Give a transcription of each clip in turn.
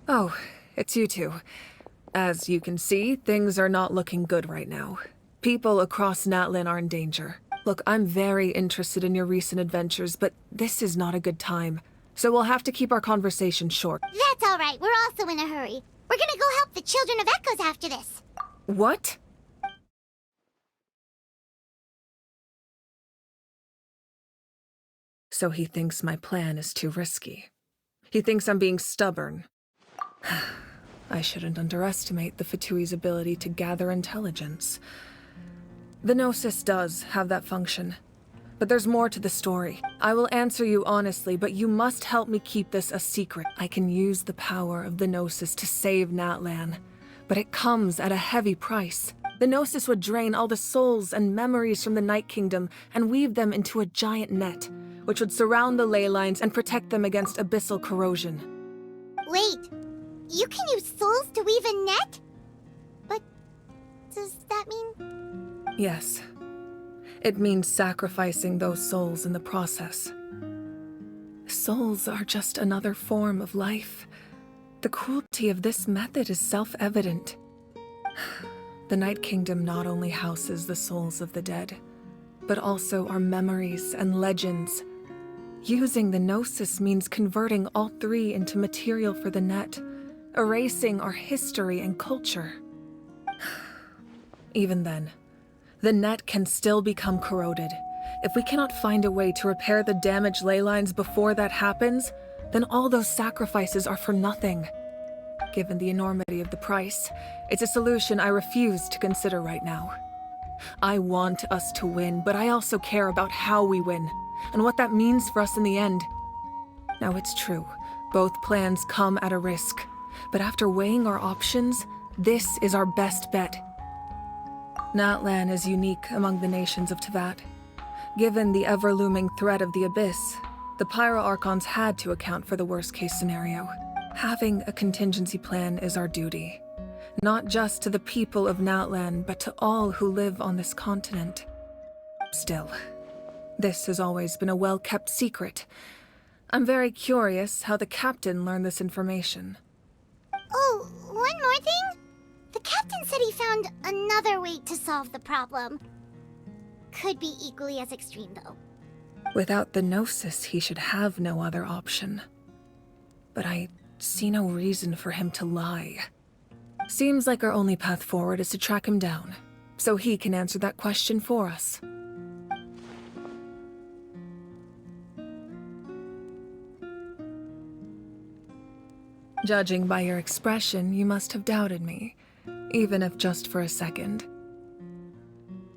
Oh, it's you two. As you can see, things are not looking good right now. People across Natlin are in danger. Look, I'm very interested in your recent adventures, but this is not a good time. So we'll have to keep our conversation short. That's all right. We're also in a hurry. We're gonna go help the Children of Echoes after this. What? So he thinks my plan is too risky. He thinks I'm being stubborn. I shouldn't underestimate the Fatui's ability to gather intelligence. The Gnosis does have that function. But there's more to the story. I will answer you honestly, but you must help me keep this a secret. I can use the power of the Gnosis to save Natlan, but it comes at a heavy price. The Gnosis would drain all the souls and memories from the Night Kingdom and weave them into a giant net, which would surround the ley lines and protect them against abyssal corrosion. Wait, you can use souls to weave a net? But does that mean... Yes. It means sacrificing those souls in the process. Souls are just another form of life. The cruelty of this method is self-evident. The Night Kingdom not only houses the souls of the dead, but also our memories and legends. Using the Gnosis means converting all three into material for the net, erasing our history and culture. Even then, the net can still become corroded. If we cannot find a way to repair the damaged ley lines before that happens, then all those sacrifices are for nothing. Given the enormity of the price, it's a solution I refuse to consider right now. I want us to win, but I also care about how we win, and what that means for us in the end. Now it's true, both plans come at a risk, but after weighing our options, this is our best bet. Natlan is unique among the nations of Teyvat. Given the ever-looming threat of the Abyss, the Pyro Archons had to account for the worst-case scenario. Having a contingency plan is our duty, not just to the people of Natlan, but to all who live on this continent. Still, this has always been a well-kept secret. I'm very curious how the captain learned this information. Oh, one more thing? The captain said he found another way to solve the problem. Could be equally as extreme, though. Without the Gnosis, he should have no other option. But I see no reason for him to lie. Seems like our only path forward is to track him down, so he can answer that question for us. Judging by your expression, you must have doubted me, even if just for a second.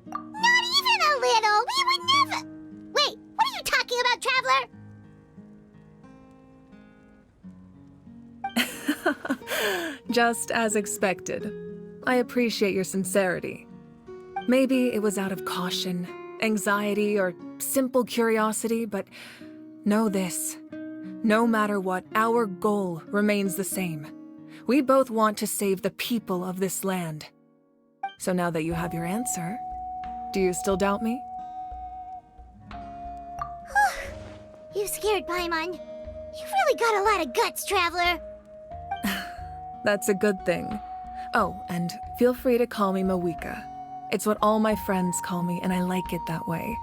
Not even a little! We would never... Wait, what are you talking about, Traveler? Just as expected. I appreciate your sincerity. Maybe it was out of caution, anxiety, or simple curiosity, but know this. No matter what, our goal remains the same. We both want to save the people of this land. So now that you have your answer, do you still doubt me? You scared Paimon. You've really got a lot of guts, Traveler. That's a good thing. Oh, and feel free to call me Mawika. It's what all my friends call me, and I like it that way.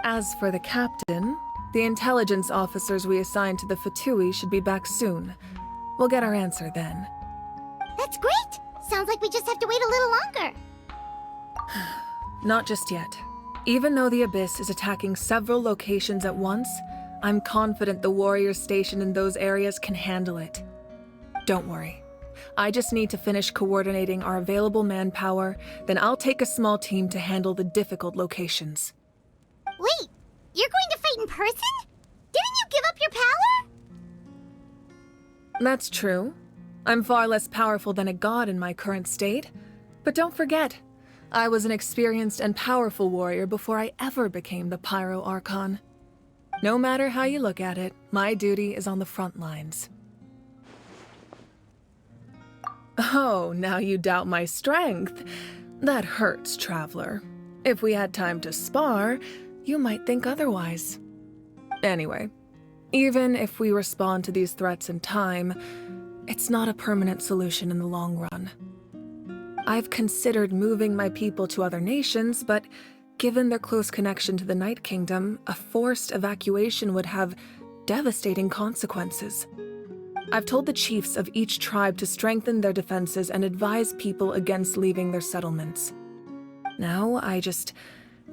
As for the captain, the intelligence officers we assigned to the Fatui should be back soon. We'll get our answer then. That's great! Sounds like we just have to wait a little longer. Not just yet. Even though the Abyss is attacking several locations at once, I'm confident the warriors stationed in those areas can handle it. Don't worry. I just need to finish coordinating our available manpower, then I'll take a small team to handle the difficult locations. Wait, you're going to fight in person? Didn't you give up your power? That's true. I'm far less powerful than a god in my current state. But don't forget, I was an experienced and powerful warrior before I ever became the Pyro Archon. No matter how you look at it, my duty is on the front lines. Oh, now you doubt my strength. That hurts, Traveler. If we had time to spar, you might think otherwise. Anyway, Even if we respond to these threats in time, it's not a permanent solution in the long run. I've considered moving my people to other nations, but given their close connection to the Night Kingdom, a forced evacuation would have devastating consequences. I've told the chiefs of each tribe to strengthen their defenses and advise people against leaving their settlements. Now, I just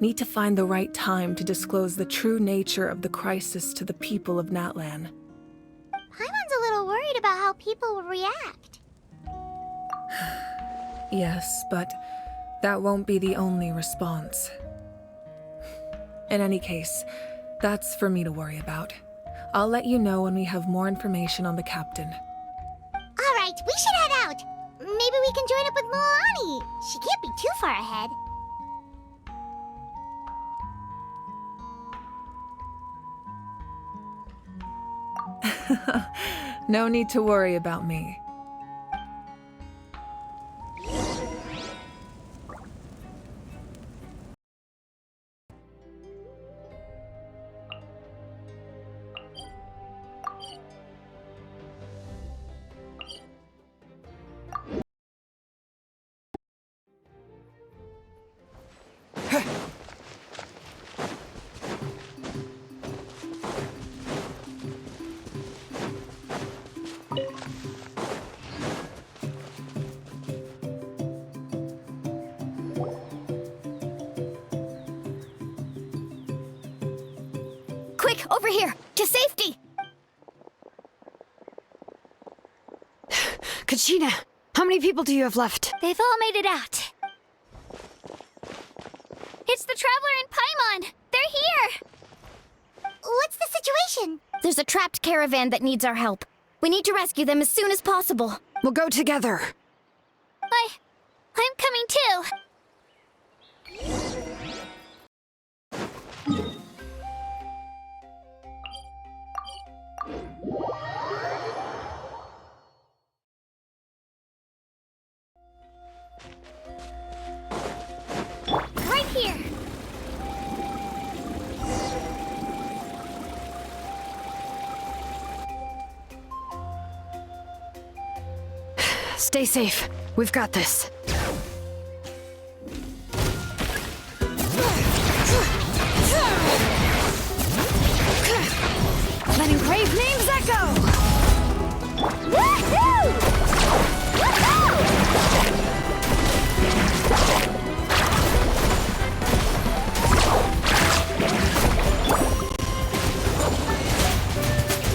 need to find the right time to disclose the true nature of the crisis to the people of Natlan. Paimon's a little worried about how people will react. Yes, but that won't be the only response. In any case, that's for me to worry about. I'll let you know when we have more information on the captain. Alright, we should head out. Maybe we can join up with Milani. She can't be too far ahead. No need to worry about me. Quick, over here! To safety! Kachina, how many people do you have left? They've all made it out. It's the Traveler and Paimon! They're here! What's the situation? There's a trapped caravan that needs our help. We need to rescue them as soon as possible. We'll go together. I'm coming too! Right here! Stay safe. We've got this. Let engraved names echo! Woohoo! Woohoo!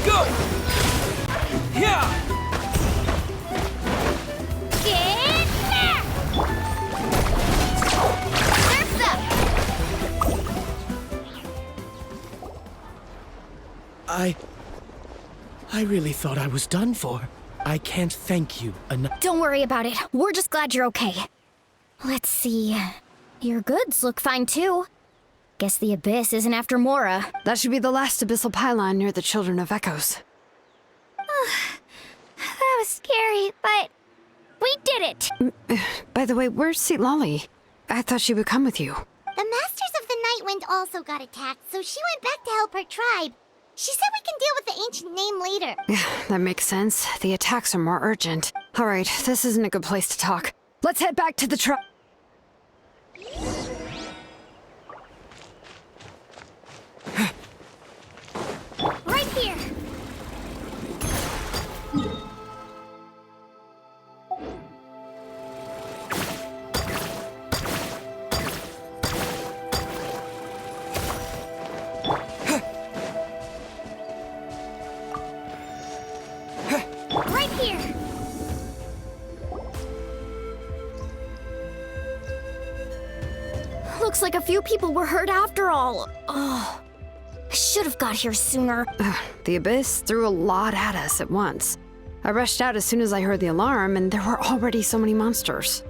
Go! Yeah! Get back! Surf's up! I really thought I was done for. I can't thank you enough. Don't worry about it. We're just glad you're okay. Let's see. Your goods look fine too. Guess the Abyss isn't after Mora. That should be the last abyssal pylon near the Children of Echoes. That was scary, but we did it! By the way, where's Seat Lolly? I thought she would come with you. The Masters of the Night Wind also got attacked, so she went back to help her tribe. She said we can deal with the ancient name later. That makes sense. The attacks are more urgent. Alright, this isn't a good place to talk. Let's head back to the truck. Right here! Right here! Looks like a few people were hurt after all. Oh, I should have got here sooner. The Abyss threw a lot at us at once. I rushed out as soon as I heard the alarm, and there were already so many monsters.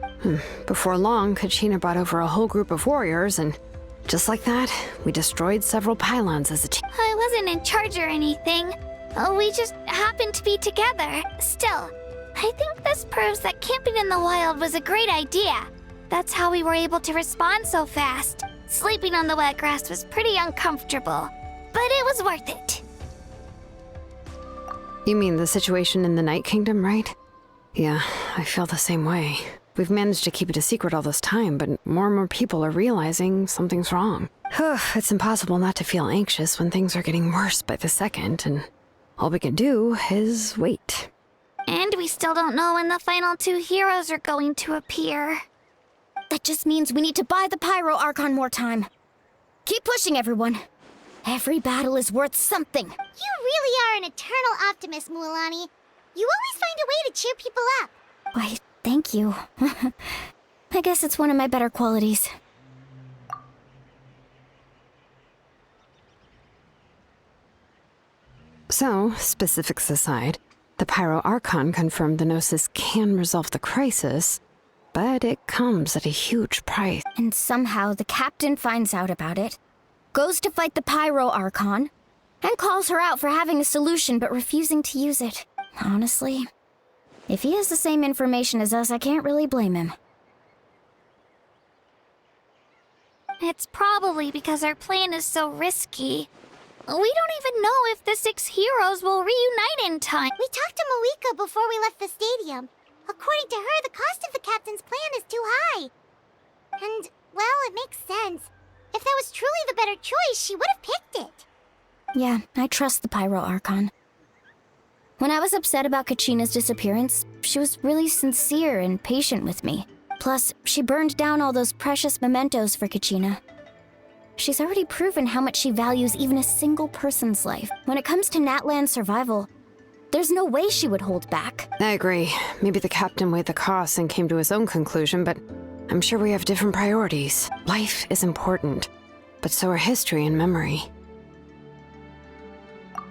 Before long, Kachina brought over a whole group of warriors, and just like that, we destroyed several pylons as a team. I wasn't in charge or anything. We just happened to be together. Still, I think this proves that camping in the wild was a great idea. That's how we were able to respond so fast. Sleeping on the wet grass was pretty uncomfortable, but it was worth it. You mean the situation in the Night Kingdom, right? Yeah, I feel the same way. We've managed to keep it a secret all this time, but more and more people are realizing something's wrong. It's impossible not to feel anxious when things are getting worse by the second, and all we can do is wait. And we still don't know when the final 2 heroes are going to appear. That just means we need to buy the Pyro Archon more time. Keep pushing, everyone. Every battle is worth something. You really are an eternal optimist, Mualani. You always find a way to cheer people up. Why, thank you. I guess it's one of my better qualities. So, specifics aside, the Pyro Archon confirmed the Gnosis can resolve the crisis, but it comes at a huge price. And somehow the captain finds out about it, goes to fight the Pyro Archon, and calls her out for having a solution but refusing to use it. Honestly, if he has the same information as us, I can't really blame him. It's probably because our plan is so risky. We don't even know if the 6 heroes will reunite in time. We talked to Malika before we left the stadium. According to her, the cost of the captain's plan is too high. And, well, it makes sense. If that was truly the better choice, she would have picked it. Yeah, I trust the Pyro Archon. When I was upset about Kachina's disappearance, she was really sincere and patient with me. Plus, she burned down all those precious mementos for Kachina. She's already proven how much she values even a single person's life. When it comes to Natlan's survival, there's no way she would hold back. I agree. Maybe the captain weighed the costs and came to his own conclusion, but I'm sure we have different priorities. Life is important, but so are history and memory.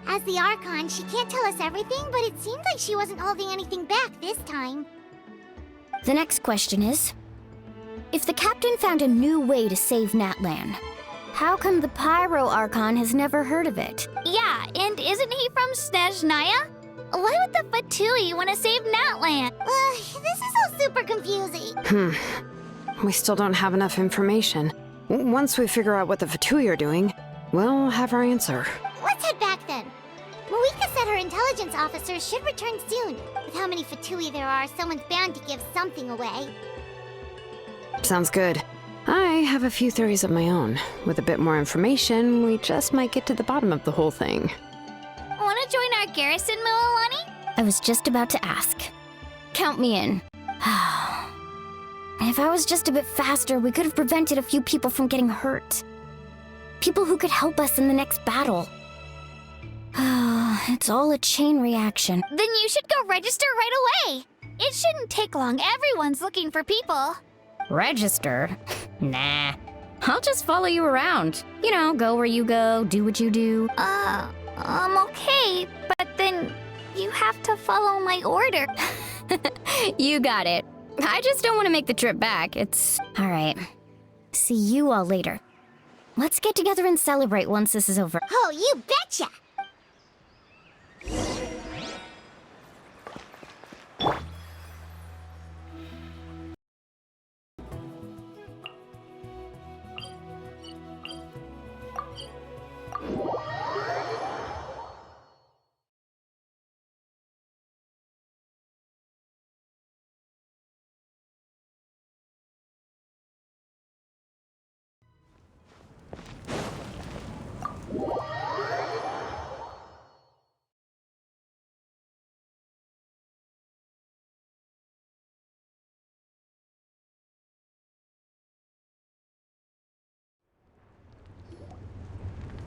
As the Archon, she can't tell us everything, but it seemed like she wasn't holding anything back this time. The next question is, if the captain found a new way to save Natlan, how come the Pyro Archon has never heard of it? Yeah, and isn't he from Snezhnaya? Why would the Fatui want to save Natlan? This is all super confusing. We still don't have enough information. Once we figure out what the Fatui are doing, we'll have our answer. Let's head back then. Malika said her intelligence officers should return soon. With how many Fatui there are, someone's bound to give something away. Sounds good. I have a few theories of my own. With a bit more information, we just might get to the bottom of the whole thing. Want to join our garrison, Mualani? I was just about to ask. Count me in. If I was just a bit faster, we could have prevented a few people from getting hurt. People who could help us in the next battle. It's all a chain reaction. Then you should go register right away. It shouldn't take long. Everyone's looking for people. Register? Nah. I'll just follow you around. You know, go where you go, do what you do. Okay, but then you have to follow my order. You got it. I just don't want to make the trip back. It's... all right. See you all later. Let's get together and celebrate once this is over. Oh, you betcha!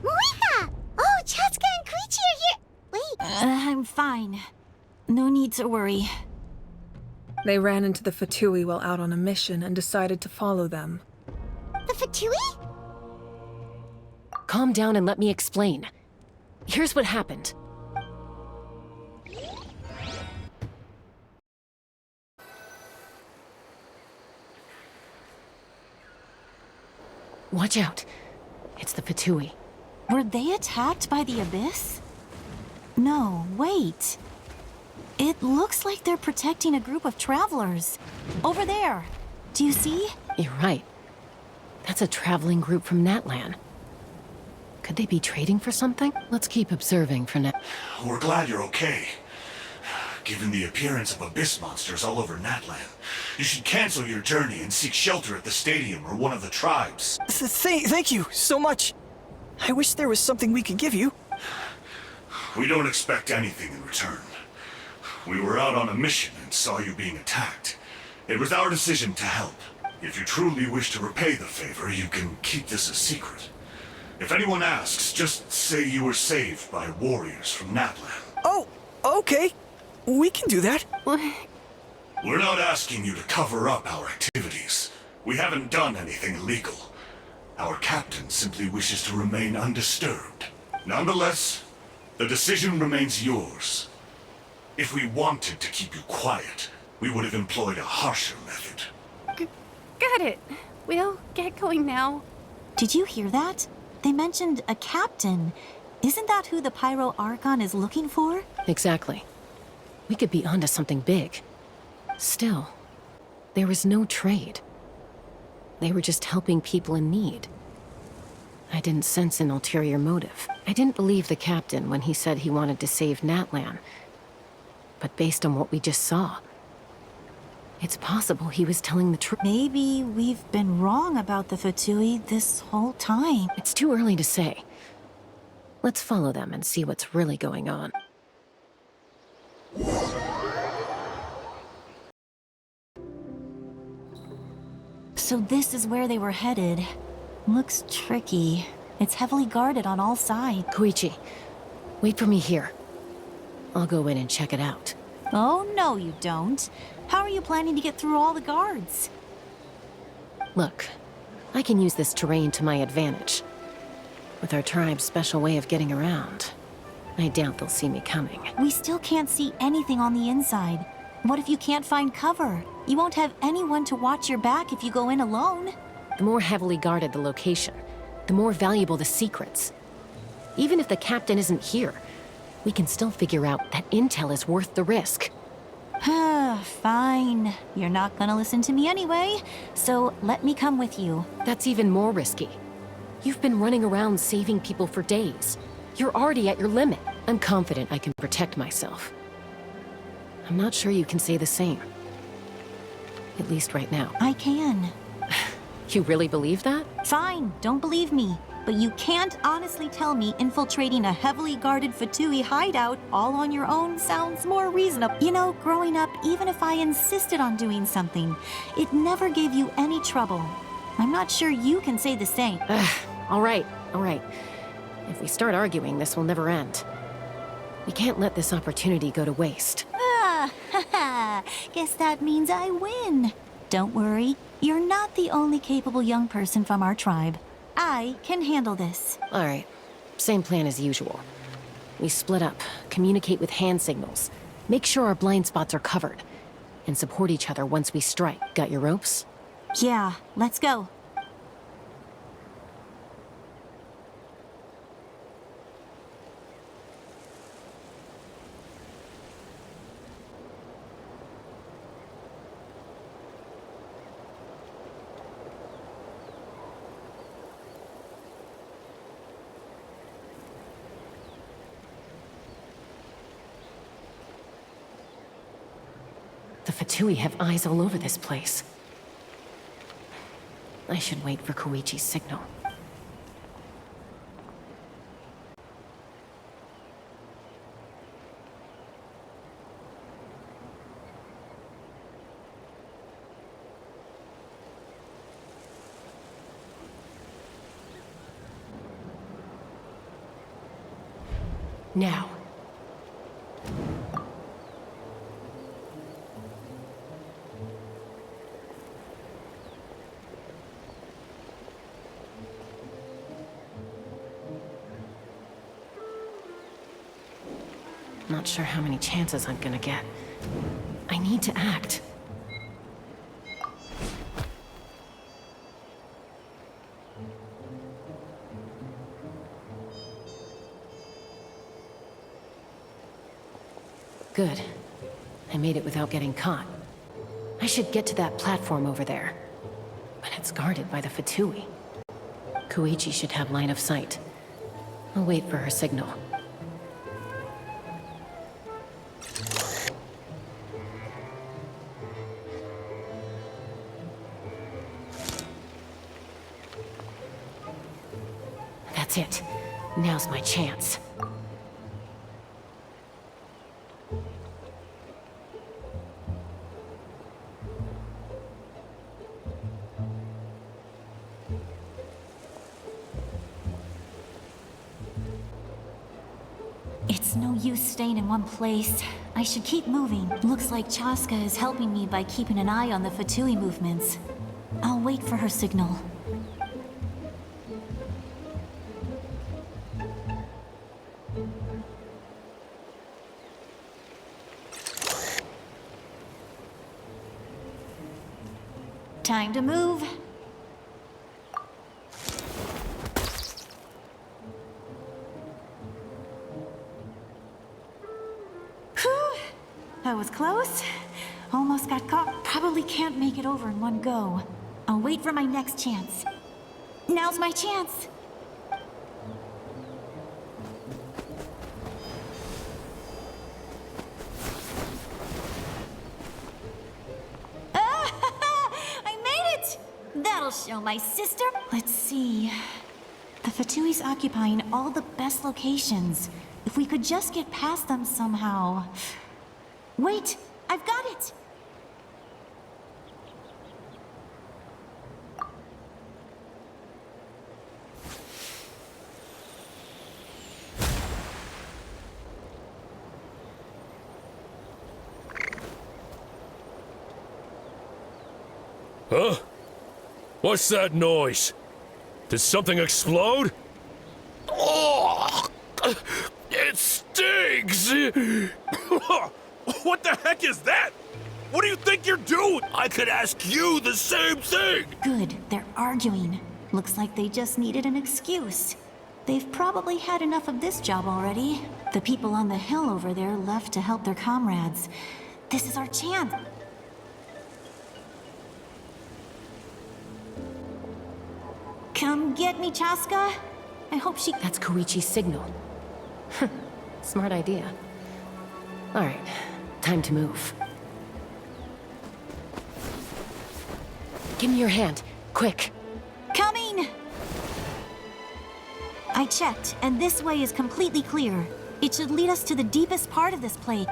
Malika! Oh, Chaska and Koichi are here! Wait. I'm fine. No need to worry. They ran into the Fatui while out on a mission and decided to follow them. The Fatui? Calm down and let me explain. Here's what happened. Watch out. It's the Fatui. Were they attacked by the Abyss? No, wait. It looks like they're protecting a group of travelers. Over there. Do you see? You're right. That's a traveling group from Natlan. Could they be trading for something? Let's keep observing for now. We're glad you're okay. Given the appearance of abyss monsters all over Natlan, you should cancel your journey and seek shelter at the stadium or one of the tribes. Thank you so much. I wish there was something we could give you. We don't expect anything in return. We were out on a mission and saw you being attacked. It was our decision to help. If you truly wish to repay the favor, you can keep this a secret. If anyone asks, just say you were saved by warriors from Natlan. Oh, okay. We can do that. We're not asking you to cover up our activities. We haven't done anything illegal. Our captain simply wishes to remain undisturbed. Nonetheless, the decision remains yours. If we wanted to keep you quiet, we would have employed a harsher method. Got it. We'll get going now. Did you hear that? They mentioned a captain. Isn't that who the Pyro Archon is looking for? Exactly. We could be onto something big. Still, there was no trade. They were just helping people in need. I didn't sense an ulterior motive. I didn't believe the captain when he said he wanted to save Natlan. But based on what we just saw, it's possible he was telling the truth. Maybe we've been wrong about the Fatui this whole time. It's too early to say. Let's follow them and see what's really going on. So this is where they were headed. Looks tricky. It's heavily guarded on all sides. Koichi, wait for me here. I'll go in and check it out. Oh, no you don't. How are you planning to get through all the guards? Look, I can use this terrain to my advantage. With our tribe's special way of getting around, I doubt they'll see me coming. We still can't see anything on the inside. What if you can't find cover? You won't have anyone to watch your back if you go in alone. The more heavily guarded the location, the more valuable the secrets. Even if the captain isn't here, we can still figure out that intel is worth the risk. Fine. You're not gonna listen to me anyway, so let me come with you. That's even more risky. You've been running around saving people for days. You're already at your limit. I'm confident I can protect myself. I'm not sure you can say the same. At least right now. I can. You really believe that? Fine, don't believe me. But you can't honestly tell me infiltrating a heavily guarded Fatui hideout all on your own sounds more reasonable. You know, growing up, even if I insisted on doing something, it never gave you any trouble. I'm not sure you can say the same. All right. If we start arguing, this will never end. We can't let this opportunity go to waste. Guess that means I win. Don't worry, you're not the only capable young person from our tribe. I can handle this. All right, same plan as usual. We split up, communicate with hand signals, make sure our blind spots are covered, and support each other once we strike. Got your ropes? Yeah, let's go. The Fatui have eyes all over this place. I should wait for Koichi's signal. Now. Not sure how many chances I'm gonna get. I need to act. Good. I made it without getting caught. I should get to that platform over there. But it's guarded by the Fatui. Koichi should have line of sight. I'll wait for her signal. That's it. Now's my chance. It's no use staying in one place. I should keep moving. Looks like Chaska is helping me by keeping an eye on the Fatui movements. I'll wait for her signal. Time to move. Whew. That was close. Almost got caught. Probably can't make it over in one go. I'll wait for my next chance. Now's my chance. That'll show my sister. Let's see. The Fatui's occupying all the best locations. If we could just get past them somehow. Wait, I've got it! Huh? What's that noise? Did something explode? Oh! It stings! What the heck is that? What do you think you're doing? I could ask you the same thing! Good, they're arguing. Looks like they just needed an excuse. They've probably had enough of this job already. The people on the hill over there left to help their comrades. This is our chance. Come get me, Chaska. I hope she... That's Koichi's signal. Smart idea. Alright, time to move. Give me your hand, quick. Coming! I checked, and this way is completely clear. It should lead us to the deepest part of this place.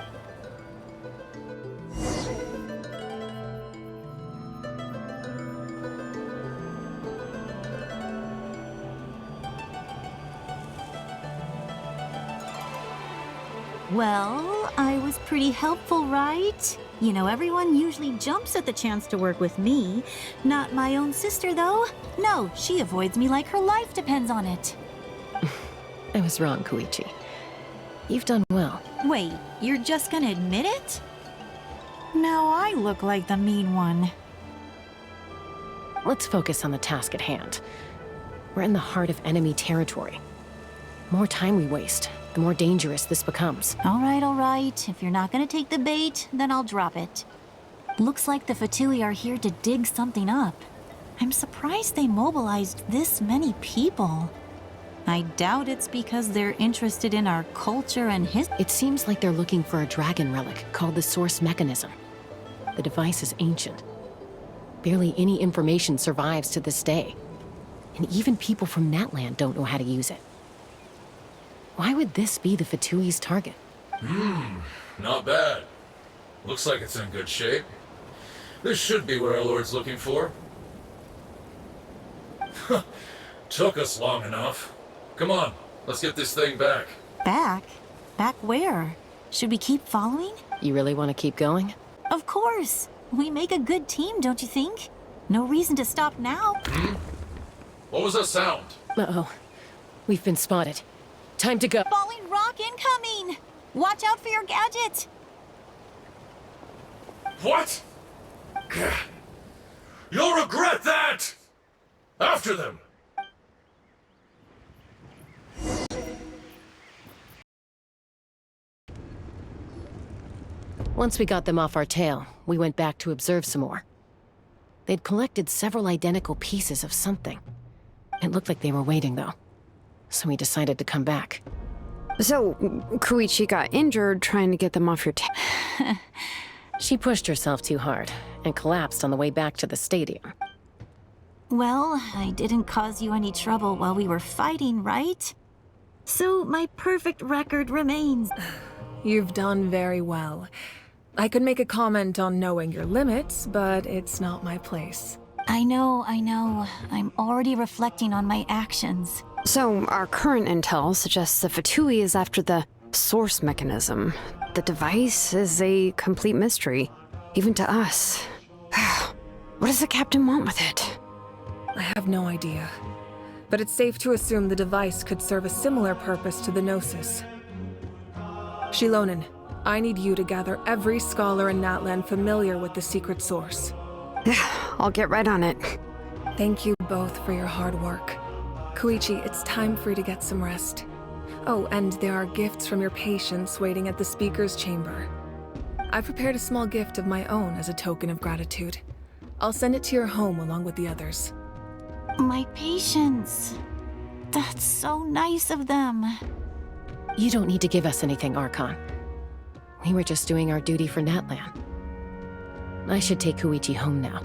Well, I was pretty helpful, right? You know, everyone usually jumps at the chance to work with me. Not my own sister, though. No, she avoids me like her life depends on it. I was wrong, Koichi. You've done well. Wait, you're just gonna admit it? Now I look like the mean one. Let's focus on the task at hand. We're in the heart of enemy territory. More time we waste, the more dangerous this becomes. All right. If you're not gonna take the bait, then I'll drop it. Looks like the Fatui are here to dig something up. I'm surprised they mobilized this many people. I doubt it's because they're interested in our culture and history. It seems like they're looking for a dragon relic called the Source Mechanism. The device is ancient. Barely any information survives to this day. And even people from Natland don't know how to use it. Why would this be the Fatui's target? Not bad. Looks like it's in good shape. This should be what our Lord's looking for. Took us long enough. Come on, let's get this thing back. Back? Back where? Should we keep following? You really want to keep going? Of course. We make a good team, don't you think? No reason to stop now. What was that sound? Uh-oh. We've been spotted. Time to go. Falling rock incoming! Watch out for your gadget! What? You'll regret that! After them! Once we got them off our tail, we went back to observe some more. They'd collected several identical pieces of something. It looked like they were waiting, though. so we decided to come back. So, Koichi got injured trying to get them off your She pushed herself too hard and collapsed on the way back to the stadium. Well, I didn't cause you any trouble while we were fighting, right? So my perfect record remains. You've done very well. I could make a comment on knowing your limits, but it's not my place. I know. I'm already reflecting on my actions. So, our current intel suggests the Fatui is after the source mechanism. The device is a complete mystery, even to us. What does the captain want with it? I have no idea. But it's safe to assume the device could serve a similar purpose to the Gnosis. Shilonen, I need you to gather every scholar in Natlan familiar with the secret source. I'll get right on it. Thank you both for your hard work. Koichi, it's time for you to get some rest. Oh, and there are gifts from your patients waiting at the speaker's chamber. I prepared a small gift of my own as a token of gratitude. I'll send it to your home along with the others. My patients. That's so nice of them. You don't need to give us anything, Archon. We were just doing our duty for Natlan. I should take Koichi home now.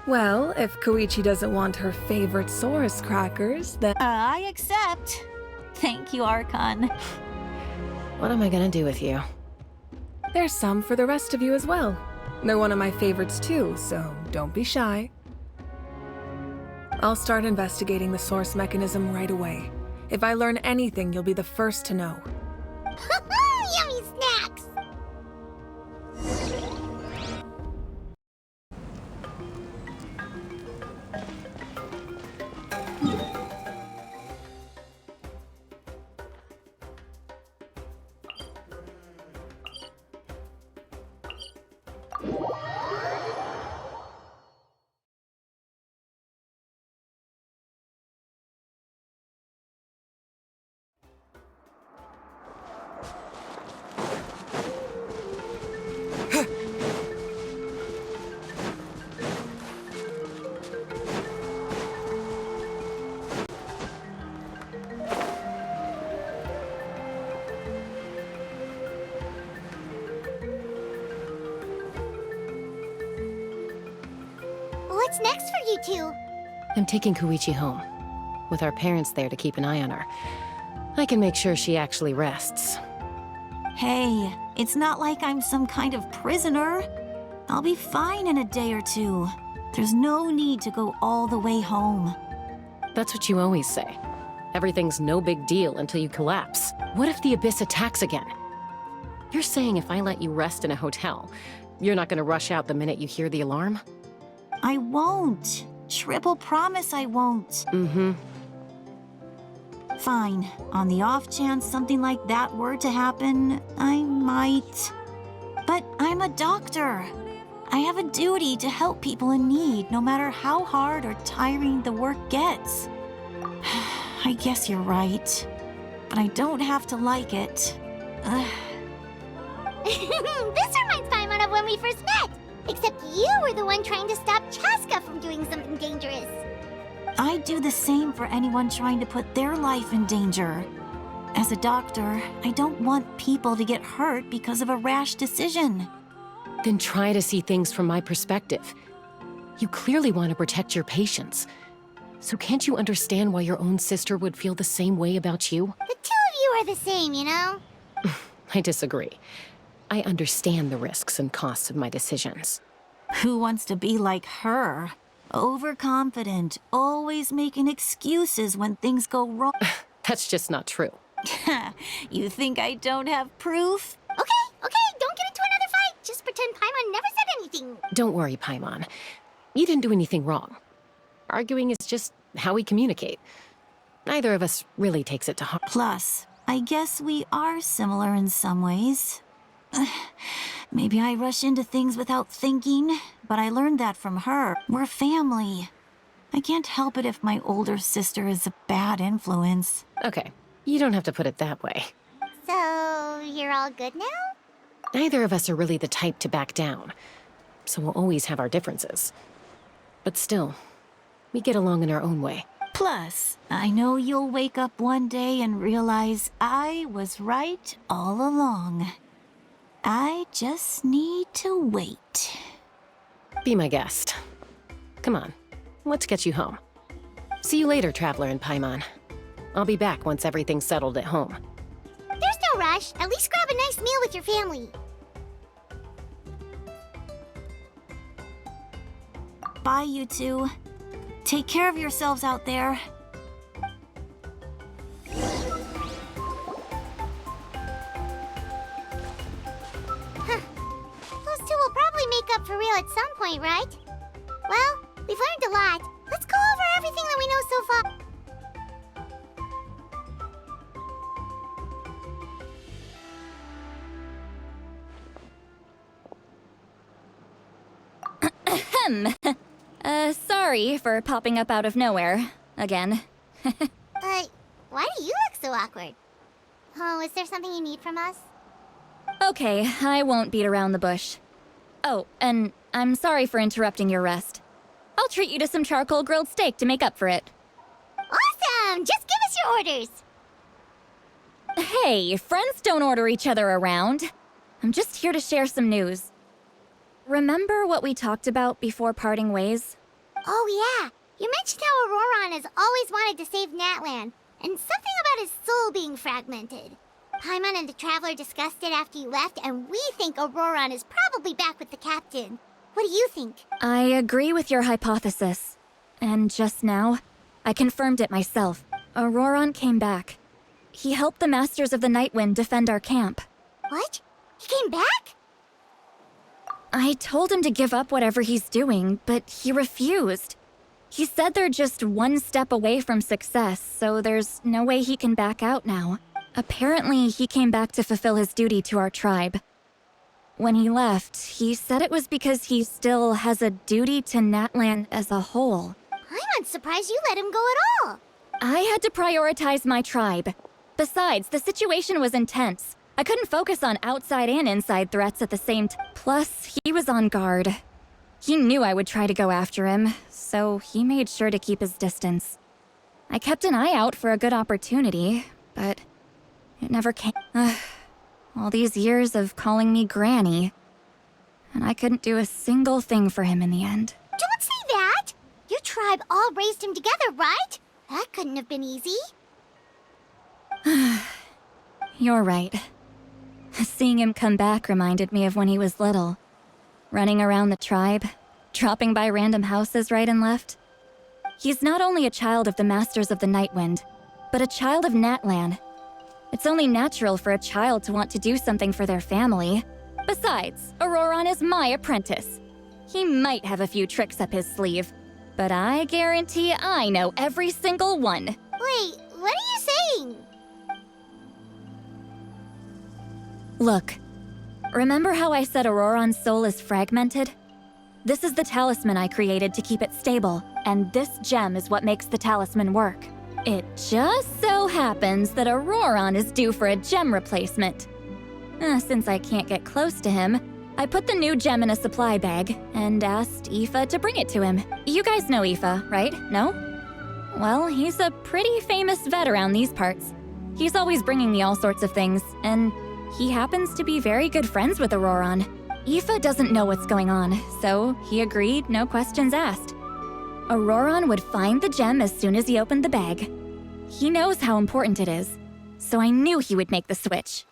Well, if Koichi doesn't want her favorite Saurus crackers, then... I accept. Thank you, Archon. What am I gonna do with you? There's some for the rest of you as well. They're one of my favorites too, so don't be shy. I'll start investigating the source mechanism right away. If I learn anything, you'll be the first to know. Yummy snacks! What's next for you two? I'm taking Koichi home. With our parents there to keep an eye on her, I can make sure she actually rests. Hey, it's not like I'm some kind of prisoner. I'll be fine in a day or two. There's no need to go all the way home. That's what you always say. Everything's no big deal until you collapse. What if the Abyss attacks again? You're saying if I let you rest in a hotel, you're not gonna rush out the minute you hear the alarm? I won't. Triple promise I won't. Mm-hmm. Fine. On the off chance something like that were to happen, I might. But I'm a doctor. I have a duty to help people in need, no matter how hard or tiring the work gets. I guess you're right. But I don't have to like it. This reminds Paimon of when we first met. Except you were the one trying to stop Chaska from doing something dangerous. I'd do the same for anyone trying to put their life in danger. As a doctor, I don't want people to get hurt because of a rash decision. Then try to see things from my perspective. You clearly want to protect your patients. So can't you understand why your own sister would feel the same way about you? The two of you are the same, you know? I disagree. I understand the risks and costs of my decisions. Who wants to be like her? Overconfident, always making excuses when things go wrong. That's just not true. You think I don't have proof? Okay, don't get into another fight. Just pretend Paimon never said anything. Don't worry, Paimon. You didn't do anything wrong. Arguing is just how we communicate. Neither of us really takes it to heart. Plus, I guess we are similar in some ways. Maybe I rush into things without thinking, but I learned that from her. We're family. I can't help it if my older sister is a bad influence. Okay, you don't have to put it that way. So, you're all good now? Neither of us are really the type to back down, so we'll always have our differences. But still, we get along in our own way. Plus, I know you'll wake up one day and realize I was right all along. I just need to wait. Be my guest. Come on, let's get you home. See you later, Traveler in Paimon. I'll be back once everything's settled at home. There's no rush. At least grab a nice meal with your family. Bye, you two. Take care of yourselves out there. Those two will probably make up for real at some point, right? Well, we've learned a lot. Let's go over everything that we know so far. Sorry for popping up out of nowhere. Again. Why do you look so awkward? Oh, is there something you need from us? Okay, I won't beat around the bush. Oh, and I'm sorry for interrupting your rest. I'll treat you to some charcoal grilled steak to make up for it. Awesome! Just give us your orders! Hey, friends don't order each other around. I'm just here to share some news. Remember what we talked about before parting ways? Oh yeah, you mentioned how Ororon has always wanted to save Natlan, and something about his soul being fragmented. Paimon and the Traveler discussed it after you left, and we think Ororon is probably back with the Captain. What do you think? I agree with your hypothesis. And just now, I confirmed it myself. Ororon came back. He helped the Masters of the Nightwind defend our camp. What? He came back? I told him to give up whatever he's doing, but he refused. He said they're just one step away from success, so there's no way he can back out now. Apparently, he came back to fulfill his duty to our tribe. When he left, he said it was because he still has a duty to Natlan as a whole. I'm not surprised you let him go at all. I had to prioritize my tribe. Besides, the situation was intense. I couldn't focus on outside and inside threats at the same time. Plus, he was on guard. He knew I would try to go after him, so he made sure to keep his distance. I kept an eye out for a good opportunity, but it never came. All these years of calling me Granny, and I couldn't do a single thing for him in the end. Don't say that! Your tribe all raised him together, right? That couldn't have been easy. You're right. Seeing him come back reminded me of when he was little. Running around the tribe, dropping by random houses right and left. He's not only a child of the Masters of the Nightwind, but a child of Natlan. It's only natural for a child to want to do something for their family. Besides, Ororon is my apprentice. He might have a few tricks up his sleeve, but I guarantee I know every single one. Wait, what are you saying? Look, remember how I said Ororon's soul is fragmented? This is the talisman I created to keep it stable, and this gem is what makes the talisman work. It just so happens that Ororon is due for a gem replacement. Since I can't get close to him, I put the new gem in a supply bag and asked Aoife to bring it to him. You guys know Aoife, right? No? Well, he's a pretty famous vet around these parts. He's always bringing me all sorts of things, and he happens to be very good friends with Ororon. Aoife doesn't know what's going on, so he agreed, no questions asked. Ororon would find the gem as soon as he opened the bag. He knows how important it is, so I knew he would make the switch.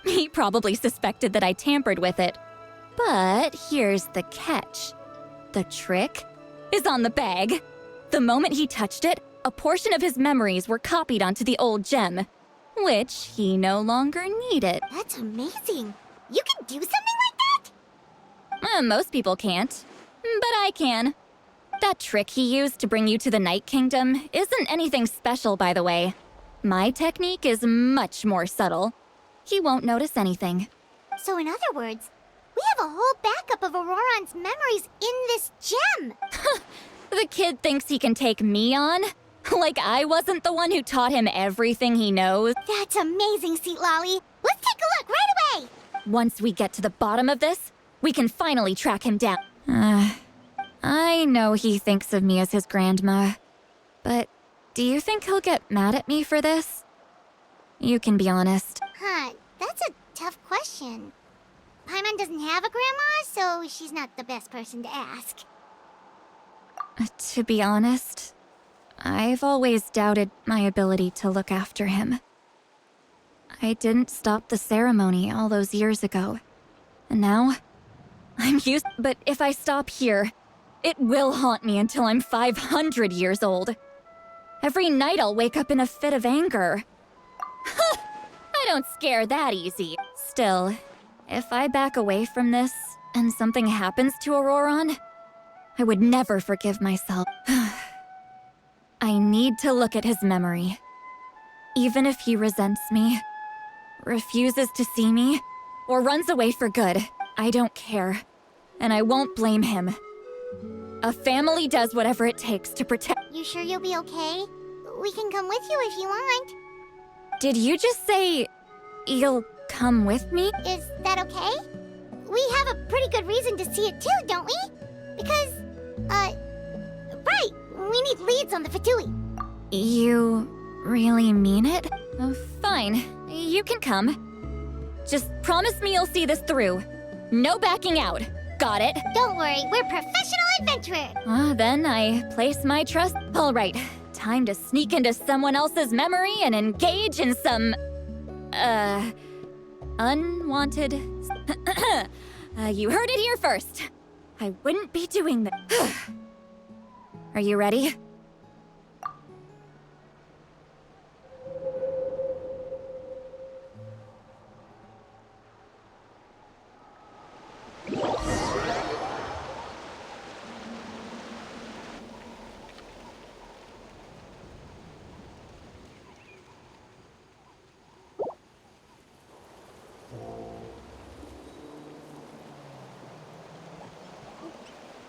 He probably suspected that I tampered with it. But here's the catch. The trick is on the bag. The moment he touched it, a portion of his memories were copied onto the old gem, which he no longer needed. That's amazing. You can do something like that? Most people can't, but I can. That trick he used to bring you to the Night Kingdom isn't anything special, by the way. My technique is much more subtle. He won't notice anything. So in other words, we have a whole backup of Ororon's memories in this gem. The kid thinks he can take me on? Like I wasn't the one who taught him everything he knows? That's amazing, Seat Lolly. Let's take a look right away. Once we get to the bottom of this, we can finally track him down. I know he thinks of me as his grandma, but Do you think he'll get mad at me for this? You can be honest. Huh, that's a tough question. Paimon doesn't have a grandma, so she's not the best person to ask. To be honest, I've always doubted my ability to look after him. I didn't stop the ceremony all those years ago. And now, I'm used. But if I stop here, it will haunt me until I'm 500 years old. Every night I'll wake up in a fit of anger. I don't scare that easy. Still, if I back away from this and something happens to Ororon, I would never forgive myself. I need to look at his memory. Even if he resents me, refuses to see me, or runs away for good, I don't care. And I won't blame him. A family does whatever it takes to protect. You sure you'll be okay? We can come with you if you want. Did you just say you'll come with me? Is that okay? We have a pretty good reason to see it too, don't we? Because, right, we need leads on the Fatui. You really mean it? Oh, fine. You can come. Just promise me you'll see this through. No backing out. Got it? Don't worry, we're professional adventurers. Then I place my trust. All right, time to sneak into someone else's memory and engage in some, unwanted. You heard it here first. I wouldn't be doing that. Are you ready?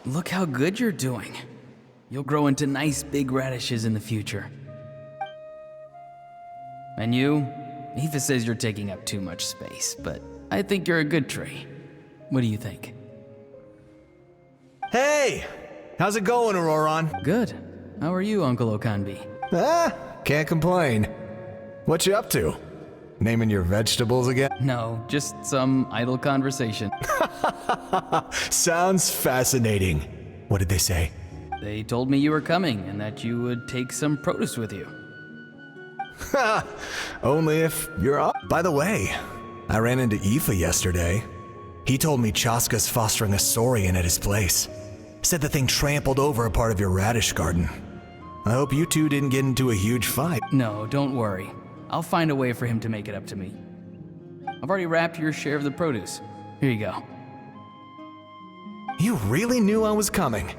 Look how good you're doing. You'll grow into nice big radishes in the future. And you? Aoife says you're taking up too much space, but I think you're a good tree. What do you think? Hey! How's it going, Ororon? Good. How are you, Uncle Okanbi? Can't complain. What you up to? Naming your vegetables again? No, just some idle conversation. Sounds fascinating. What did they say? They told me you were coming and that you would take some produce with you. Only if you're up. By the way, I ran into Aoife yesterday. He told me Chaska's fostering a saurian at his place. Said the thing trampled over a part of your radish garden. I hope you two didn't get into a huge fight. No, don't worry. I'll find a way for him to make it up to me. I've already wrapped your share of the produce. Here you go. You really knew I was coming.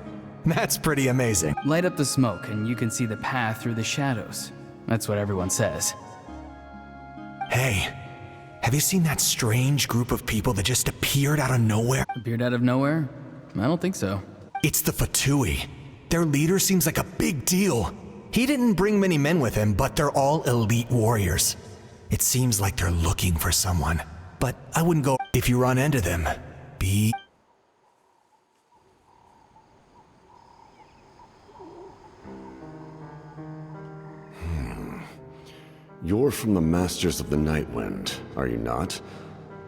That's pretty amazing. Light up the smoke and you can see the path through the shadows. That's what everyone says. Hey, have you seen that strange group of people that just appeared out of nowhere? Appeared out of nowhere? I don't think so. It's the Fatui. Their leader seems like a big deal. He didn't bring many men with him, but they're all elite warriors. It seems like they're looking for someone, but I wouldn't go. If you run into them, be... You're from the Masters of the Nightwind, are you not?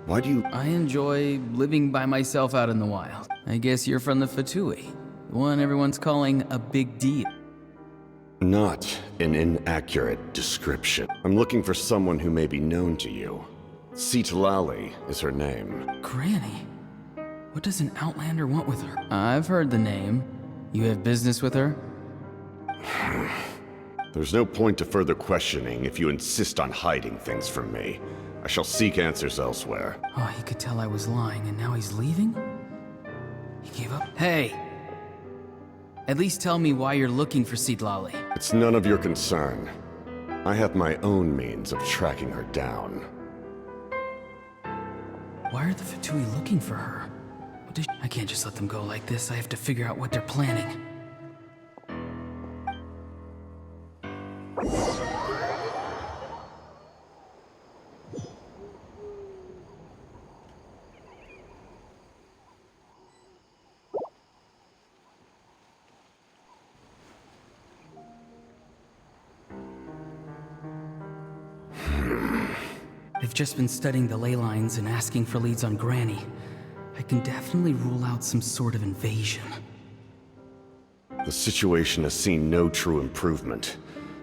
Why do you... I enjoy living by myself out in the wild. I guess you're from the Fatui, the one everyone's calling a big deal. Not an inaccurate description. I'm looking for someone who may be known to you. Citlali is her name. Granny? What does an Outlander want with her? I've heard the name. You have business with her? There's no point to further questioning if you insist on hiding things from me. I shall seek answers elsewhere. Oh, he could tell I was lying and now he's leaving? He gave up? Hey! At least tell me why you're looking for Citlali. It's none of your concern. I have my own means of tracking her down. Why are the Fatui looking for her? I can't just let them go like this. I have to figure out what they're planning. I've just been studying the ley lines and asking for leads on Granny. I can definitely rule out some sort of invasion. The situation has seen no true improvement.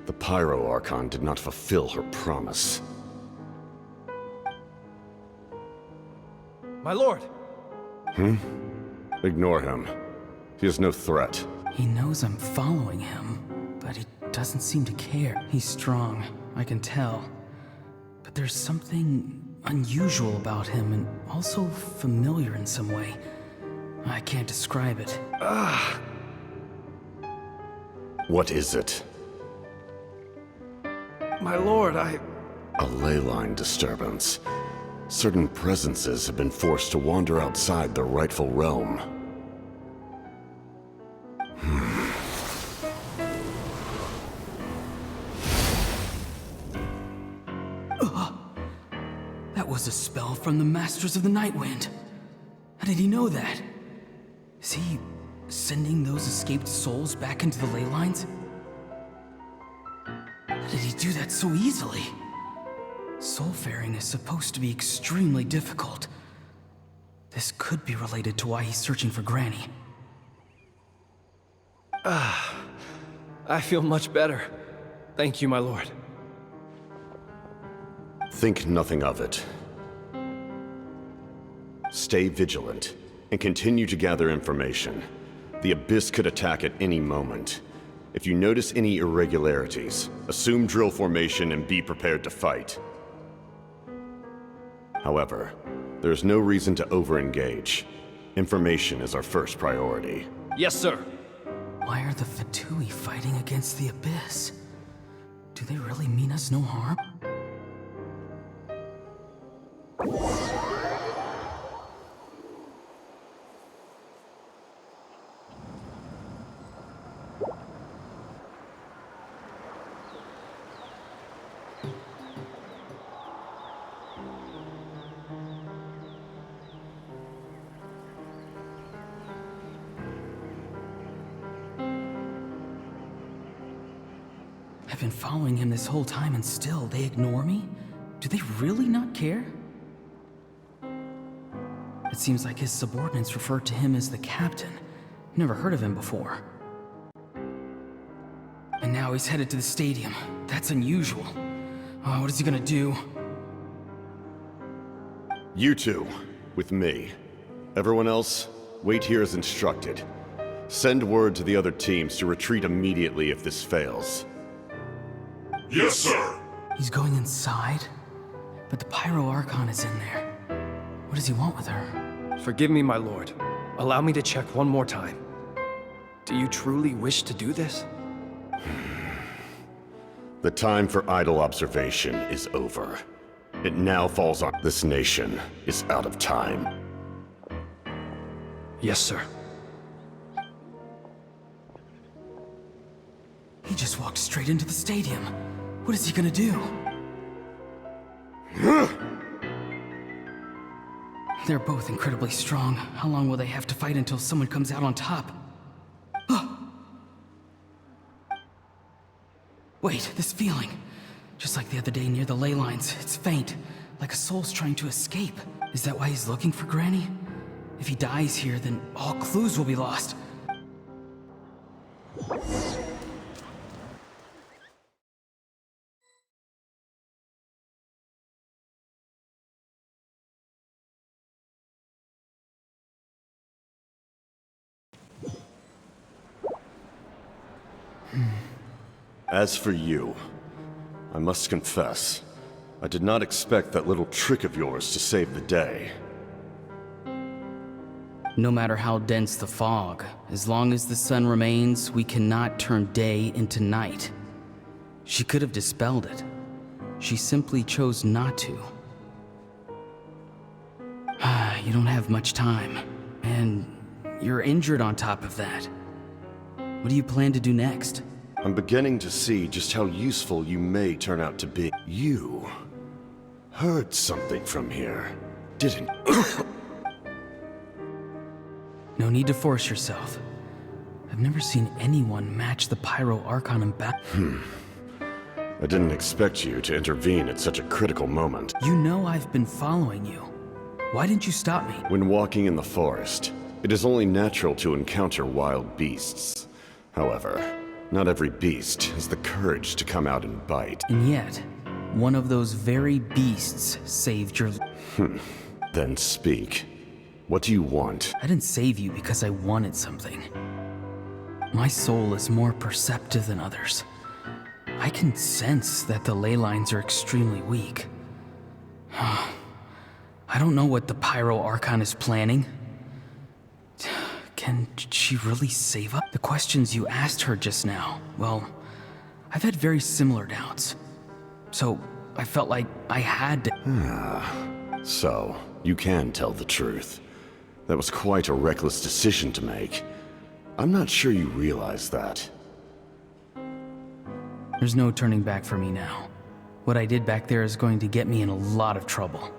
The Pyro Archon did not fulfill her promise. My lord! Ignore him. He is no threat. He knows I'm following him, but he doesn't seem to care. He's strong, I can tell. But there's something unusual about him and also familiar in some way. I can't describe it. What is it? My lord, A ley line disturbance. Certain presences have been forced to wander outside their rightful realm. That was a spell from the Masters of the Night Wind. How did he know that? Is he sending those escaped souls back into the ley lines? How did he do that so easily? Soulfaring is supposed to be extremely difficult. This could be related to why he's searching for Granny. I feel much better. Thank you, my lord. Think nothing of it. Stay vigilant, and continue to gather information. The Abyss could attack at any moment. If you notice any irregularities, assume drill formation and be prepared to fight. However, there is no reason to over-engage. Information is our first priority. Yes, sir. Why are the Fatui fighting against the Abyss? Do they really mean us no harm? I've been following him this whole time and still they ignore me? Do they really not care? It seems like his subordinates refer to him as the captain. Never heard of him before. And now he's headed to the stadium. That's unusual. Oh, what is he gonna do? You two, with me. Everyone else, wait here as instructed. Send word to the other teams to retreat immediately if this fails. Yes, sir! He's going inside? But the Pyro Archon is in there. What does he want with her? Forgive me, my lord. Allow me to check one more time. Do you truly wish to do this? The time for idle observation is over. It now falls on this nation is out of time. Yes, sir. He just walked straight into the stadium. What is he gonna do? They're both incredibly strong. How long will they have to fight until someone comes out on top? Wait, this feeling. Just like the other day near the ley lines, it's faint, like a soul's trying to escape. Is that why he's looking for Granny? If he dies here, then all clues will be lost. As for you, I must confess, I did not expect that little trick of yours to save the day. No matter how dense the fog, as long as the sun remains, we cannot turn day into night. She could have dispelled it. She simply chose not to. You don't have much time, and you're injured on top of that. What do you plan to do next? I'm beginning to see just how useful you may turn out to be. You heard something from here, didn't you? No need to force yourself. I've never seen anyone match the Pyro Archon in battle. I didn't expect you to intervene at such a critical moment. You know I've been following you. Why didn't you stop me? When walking in the forest, it is only natural to encounter wild beasts. However, not every beast has the courage to come out and bite. And yet, one of those very beasts saved your... Then speak. What do you want? I didn't save you because I wanted something. My soul is more perceptive than others. I can sense that the ley lines are extremely weak. I don't know what the Pyro Archon is planning. Can she really save up? The questions you asked her just now, well, I've had very similar doubts. So, I felt like I had to... So, you can tell the truth. That was quite a reckless decision to make. I'm not sure you realize that. There's no turning back for me now. What I did back there is going to get me in a lot of trouble.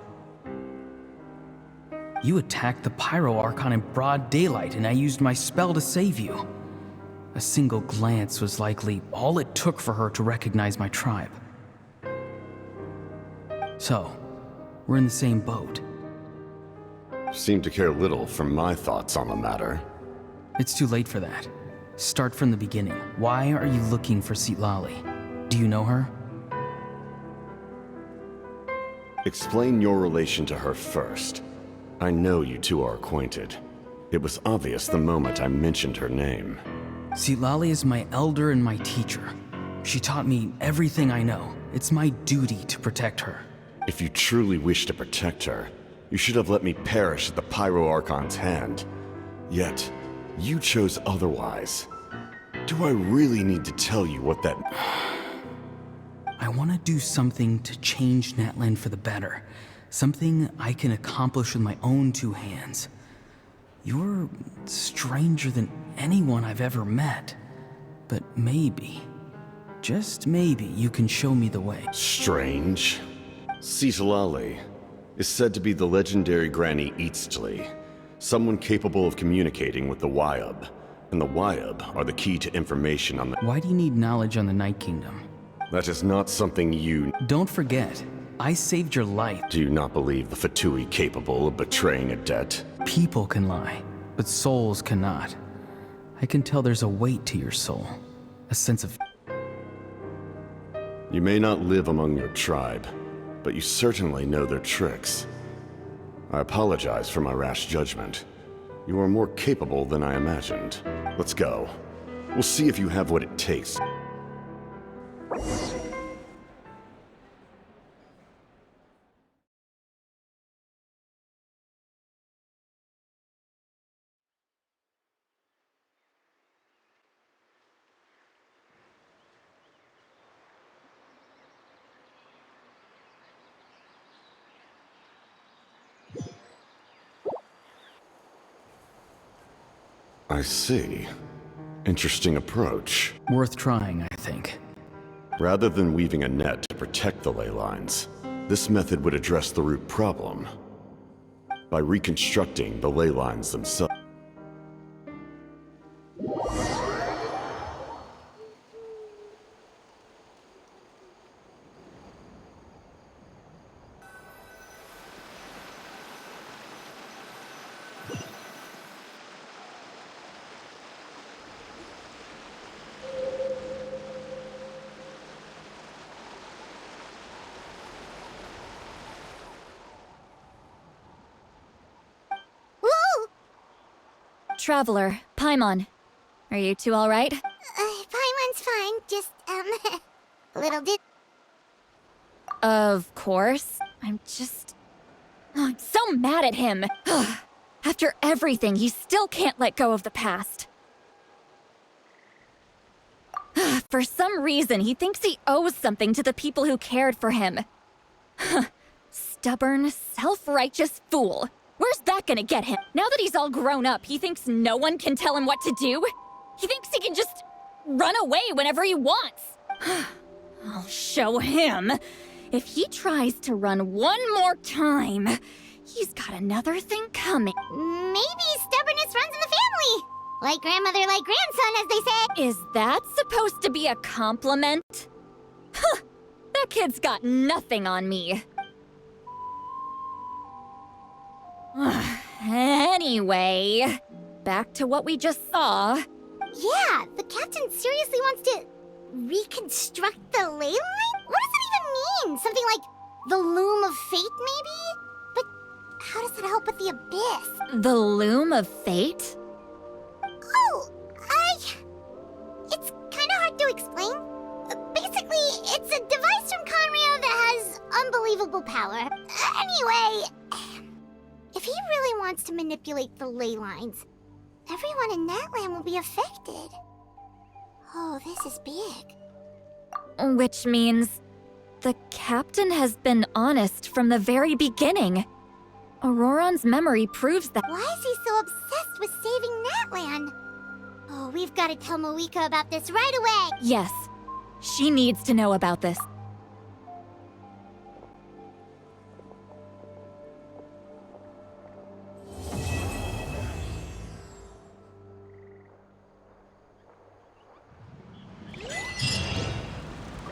You attacked the Pyro Archon in broad daylight, and I used my spell to save you. A single glance was likely all it took for her to recognize my tribe. So, we're in the same boat. Seem to care little for my thoughts on the matter. It's too late for that. Start from the beginning. Why are you looking for Citlali? Do you know her? Explain your relation to her first. I know you two are acquainted. It was obvious the moment I mentioned her name. Citlali is my elder and my teacher. She taught me everything I know. It's my duty to protect her. If you truly wish to protect her, you should have let me perish at the Pyro Archon's hand. Yet, you chose otherwise. Do I really need to tell you what that... I want to do something to change Natlan for the better. Something I can accomplish with my own two hands. You're stranger than anyone I've ever met. But maybe, just maybe, you can show me the way. Strange? Citlali is said to be the legendary Granny Eastli, someone capable of communicating with the Wyab. And the Wyab are the key to information on the... Why do you need knowledge on the Night Kingdom? That is not something you... Don't forget, I saved your life. Do you not believe the Fatui capable of betraying a debt? People can lie, but souls cannot. I can tell there's a weight to your soul. A sense of... You may not live among your tribe, but you certainly know their tricks. I apologize for my rash judgment. You are more capable than I imagined. Let's go. We'll see if you have what it takes. I see. Interesting approach. Worth trying, I think. Rather than weaving a net to protect the ley lines, this method would address the root problem by reconstructing the ley lines themselves. Traveler, Paimon. Are you two alright? Paimon's fine, just, little bit. Of course. I'm so mad at him. After everything, he still can't let go of the past. For some reason, he thinks he owes something to the people who cared for him. Stubborn, self-righteous fool. Where's that gonna get him? Now that he's all grown up, he thinks no one can tell him what to do? He thinks he can just run away whenever he wants. I'll show him. If he tries to run one more time, he's got another thing coming. Maybe stubbornness runs in the family. Like grandmother, like grandson, as they say. Is that supposed to be a compliment? That kid's got nothing on me. Anyway, back to what we just saw. Yeah, the captain seriously wants to reconstruct the ley line? What does it even mean? Something like the loom of fate, maybe? But how does that help with the abyss? The loom of fate? Oh, it's kind of hard to explain. Basically, it's a device from Conrio that has unbelievable power. Anyway, if he really wants to manipulate the ley lines, everyone in Natland will be affected. Oh, this is big. Which means the captain has been honest from the very beginning. Ororon's memory proves that. Why is he so obsessed with saving Natland? Oh, we've got to tell Moeka about this right away. Yes, she needs to know about this.